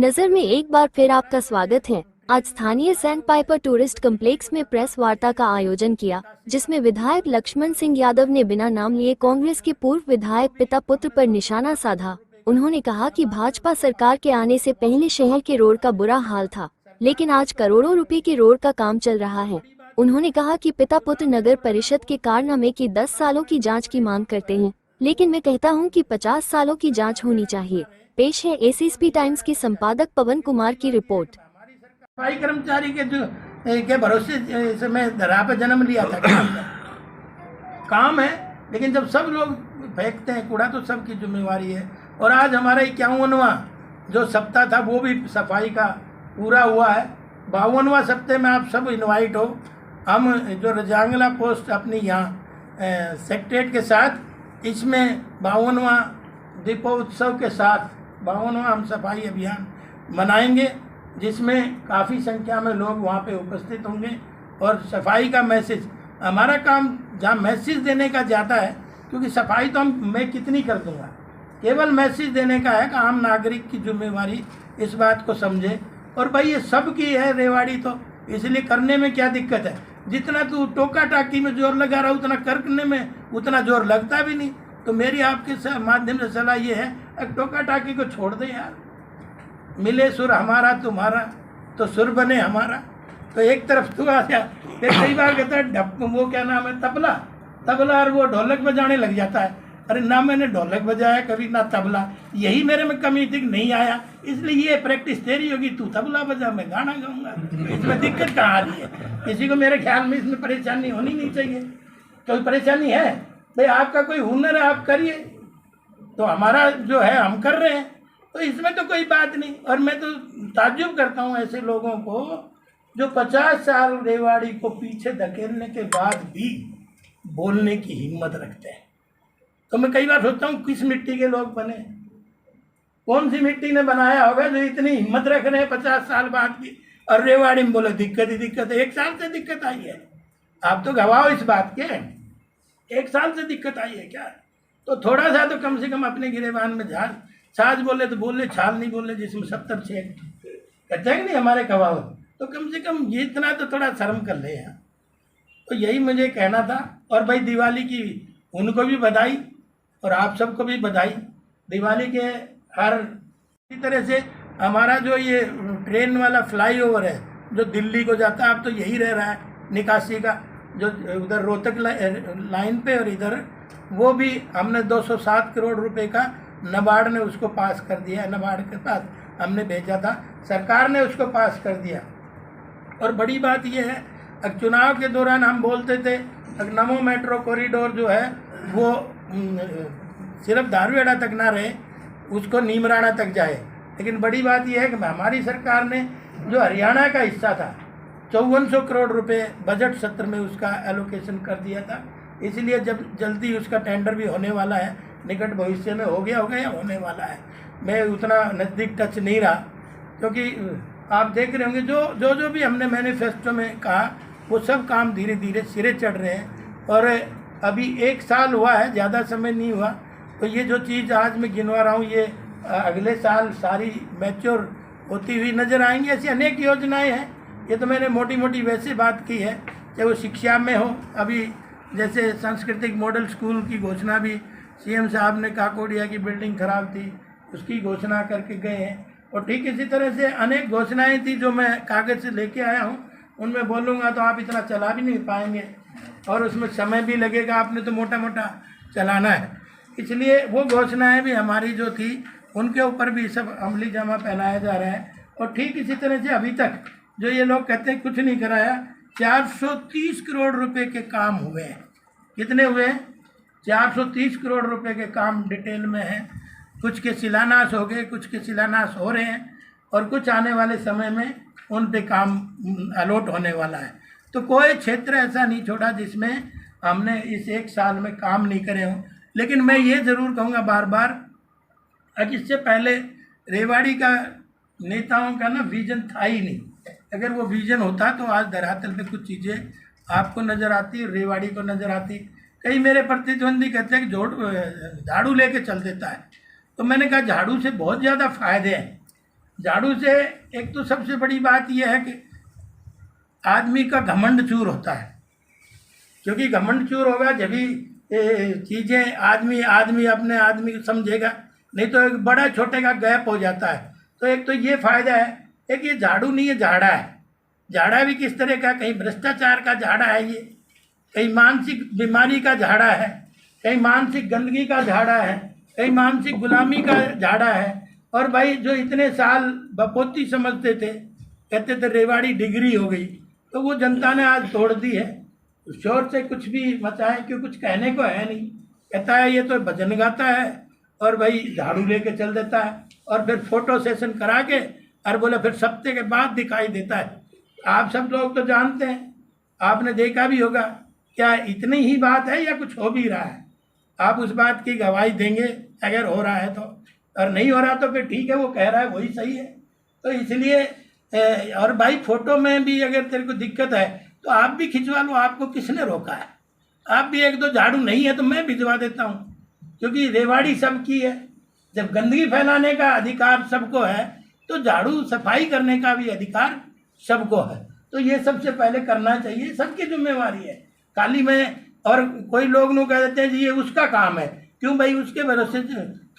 नजर में एक बार फिर आपका स्वागत है। आज स्थानीय सैंड पाइपर टूरिस्ट कम्प्लेक्स में प्रेस वार्ता का आयोजन किया, जिसमें विधायक लक्ष्मण सिंह यादव ने बिना नाम लिए कांग्रेस के पूर्व विधायक पिता पुत्र पर निशाना साधा। उन्होंने कहा कि भाजपा सरकार के आने से पहले शहर के रोड का बुरा हाल था, लेकिन आज करोड़ों रुपए के रोड का काम चल रहा है। उन्होंने कहा कि पिता पुत्र नगर परिषद के कारनामे की 10 सालों की जाँच की मांग करते हैं, लेकिन मैं कहता हूं कि 50 सालों की जांच होनी चाहिए। पेश है एसीएसपी टाइम्स के संपादक पवन कुमार की रिपोर्ट। सफाई कर्मचारी के जो के भरोसे से मैं दरा पे जन्म लिया था। काम है, लेकिन जब सब लोग फेंकते हैं कूड़ा तो सबकी जिम्मेवारी है। और आज हमारा 51वां जो सप्ताह था वो भी सफाई का पूरा हुआ है। 52वां सप्ताह में आप सब इनवाइट हो। हम जो रजांगला पोस्ट अपनी यहाँ सेक्रेटरीट के साथ इसमें 52वां दीपोत्सव के साथ 52वां हम सफाई अभियान मनाएंगे, जिसमें काफ़ी संख्या में लोग वहाँ पे उपस्थित होंगे। और सफाई का मैसेज, हमारा काम जहाँ मैसेज देने का ज़्यादा है, क्योंकि सफाई तो मैं कितनी कर दूँगा, केवल मैसेज देने का है कि आम नागरिक की जिम्मेवारी इस बात को समझे। और भाई ये सब की है रेवाड़ी, तो इसलिए करने में क्या दिक्कत है। जितना तू टोका टाकी में जोर लगा रहा उतना करने में उतना जोर लगता भी नहीं। तो मेरी आपके माध्यम से सलाह ये है, टोका टाकी को छोड़ दे यार। मिले सुर हमारा तुम्हारा तो सुर बने हमारा। तो एक तरफ तू आ जा, फिर कई बार कहता है ढप वो क्या नाम है तबला और वो ढोलक बजाने लग जाता है। अरे ना मैंने ढोलक बजाया कभी ना तबला, यही मेरे में कमी थी, नहीं आया। इसलिए ये प्रैक्टिस तेरी होगी, तू तबला बजा मैं गाना गाऊंगा। इसमें दिक्कत कहाँ आ रही है? किसी को मेरे ख्याल में इसमें परेशानी होनी नहीं चाहिए। कोई परेशानी है भाई, आपका कोई हुनर है आप करिए, तो हमारा जो है हम कर रहे हैं, तो इसमें तो कोई बात नहीं। और मैं तो ताज्जुब करता हूँ ऐसे लोगों को जो 50 साल रेवाड़ी को पीछे धकेलने के बाद भी बोलने की हिम्मत रखते हैं। तो मैं कई बार सोचता हूँ किस मिट्टी के लोग बने, कौन सी मिट्टी ने बनाया होगा जो इतनी हिम्मत रख रहे हैं 50 साल बाद भी। और रेवाड़ी में बोले दिक्कत ही दिक्कत है। 1 साल से दिक्कत आई है, आप तो गवाह हो इस बात के। 1 साल से दिक्कत आई है क्या? तो थोड़ा सा तो कम से कम अपने गिरेबान में झाल छाछ बोले तो बोले, छाल नहीं बोले जिसमें 70 छेद कहते हैं नहीं हमारे कहावत। तो कम से कम ये इतना तो थोड़ा शर्म कर ले यार। तो यही मुझे कहना था। और भाई दिवाली की उनको भी बधाई और आप सबको भी बधाई। दिवाली के हर इसी तरह से हमारा जो ये ट्रेन वाला फ्लाईओवर है जो दिल्ली को जाता है, अब तो यही रह रहा है निकासी का, जो उधर रोहतक लाइन पे और इधर, वो भी हमने 207 करोड़ रुपए का नाबार्ड ने उसको पास कर दिया। नाबार्ड के पास हमने भेजा था, सरकार ने उसको पास कर दिया। और बड़ी बात यह है, चुनाव के दौरान हम बोलते थे नमो मेट्रो कॉरिडोर जो है वो सिर्फ धारवेड़ा तक ना रहे, उसको नीमराणा तक जाए। लेकिन बड़ी बात यह है कि हमारी सरकार ने जो हरियाणा का हिस्सा था 5400 करोड़ रुपए बजट सत्र में उसका एलोकेशन कर दिया था। इसलिए जब जल्दी उसका टेंडर भी होने वाला है, निकट भविष्य में हो गया या होने वाला है। मैं उतना नज़दीक टच नहीं रहा, क्योंकि आप देख रहे होंगे जो भी हमने मैनिफेस्टो में कहा वो सब काम धीरे धीरे सिरे चढ़ रहे हैं। और अभी 1 साल हुआ है, ज़्यादा समय नहीं हुआ। तो ये जो चीज़ आज मैं गिनवा रहा हूँ ये अगले साल सारी मैच्योर होती हुई नज़र आएंगी। ऐसी अनेक योजनाएँ हैं। ये तो मैंने मोटी मोटी वैसे बात की है, चाहे वो शिक्षा में हो। अभी जैसे सांस्कृतिक मॉडल स्कूल की घोषणा भी सीएम साहब ने, काकोड़िया की बिल्डिंग खराब थी उसकी घोषणा करके गए हैं। और ठीक इसी तरह से अनेक घोषणाएं थी जो मैं कागज़ से लेके आया हूं, उनमें बोलूँगा तो आप इतना चला भी नहीं पाएंगे और उसमें समय भी लगेगा। आपने तो मोटा मोटा चलाना है, इसलिए वो घोषणाएँ भी हमारी जो थी उनके ऊपर भी सब अमली जामा पहनाया जा रहा है। और ठीक इसी तरह से अभी तक जो ये लोग कहते हैं कुछ नहीं कराया, 430 करोड़ रुपए के काम हुए हैं। कितने हुए हैं? 430 करोड़ रुपए के काम डिटेल में हैं। कुछ के शिलान्यास हो गए, कुछ के शिलान्यास हो रहे हैं और कुछ आने वाले समय में उन पे काम अलॉट होने वाला है। तो कोई क्षेत्र ऐसा नहीं छोड़ा जिसमें हमने इस 1 साल में काम नहीं करे हों। लेकिन मैं ये ज़रूर कहूँगा बार बार, इससे पहले रेवाड़ी का नेताओं का ना विजन था ही नहीं। अगर वो विजन होता तो आज धरातल पे कुछ चीज़ें आपको नज़र आती, रेवाड़ी को नज़र आती। कई मेरे प्रतिद्वंदी कहते हैं कि झाड़ू लेके चल देता है। तो मैंने कहा झाड़ू से बहुत ज़्यादा फ़ायदे हैं। झाड़ू से एक तो सबसे बड़ी बात यह है कि आदमी का घमंड चूर होता है, क्योंकि घमंड चूर होगा जब भी चीज़ें आदमी आदमी अपने आदमी को समझेगा, नहीं तो एक बड़ा छोटे का गैप हो जाता है। तो एक तो ये फायदा है, एक ये झाड़ू नहीं है झाड़ा है। झाड़ा भी किस तरह का, कहीं भ्रष्टाचार का झाड़ा है ये, कहीं मानसिक बीमारी का झाड़ा है, कहीं मानसिक गंदगी का झाड़ा है, कहीं मानसिक गुलामी का झाड़ा है। और भाई जो इतने साल बपोती समझते थे, कहते थे रेवाड़ी डिग्री हो गई, तो वो जनता ने आज तोड़ दी है। शोर से कुछ भी मचाए, क्यों कुछ कहने को है नहीं। कहता है ये तो भजन गाता है और भाई झाड़ू लेके चल देता है, और फिर फोटो सेशन करा के और बोले फिर सप्ते के बाद दिखाई देता है। आप सब लोग तो जानते हैं, आपने देखा भी होगा, क्या इतनी ही बात है या कुछ हो भी रहा है? आप उस बात की गवाही देंगे अगर हो रहा है तो, और नहीं हो रहा तो फिर ठीक है, वो कह रहा है वही सही है। तो इसलिए और भाई फोटो में भी अगर तेरे को दिक्कत है तो आप भी खिंचवा लो, आपको किसने रोका है? आप भी एक दो झाड़ू नहीं है तो मैं भिजवा देता हूँ, क्योंकि रेवाड़ी सबकी है। जब गंदगी फैलाने का अधिकार सबको है तो झाड़ू सफाई करने का भी अधिकार सबको है। तो ये सबसे पहले करना चाहिए, सबकी जिम्मेवारी है। खाली में और कोई लोग नु कह देते हैं जी ये उसका काम है, क्यों भाई? उसके भरोसे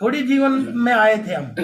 थोड़ी जीवन में आए थे हम।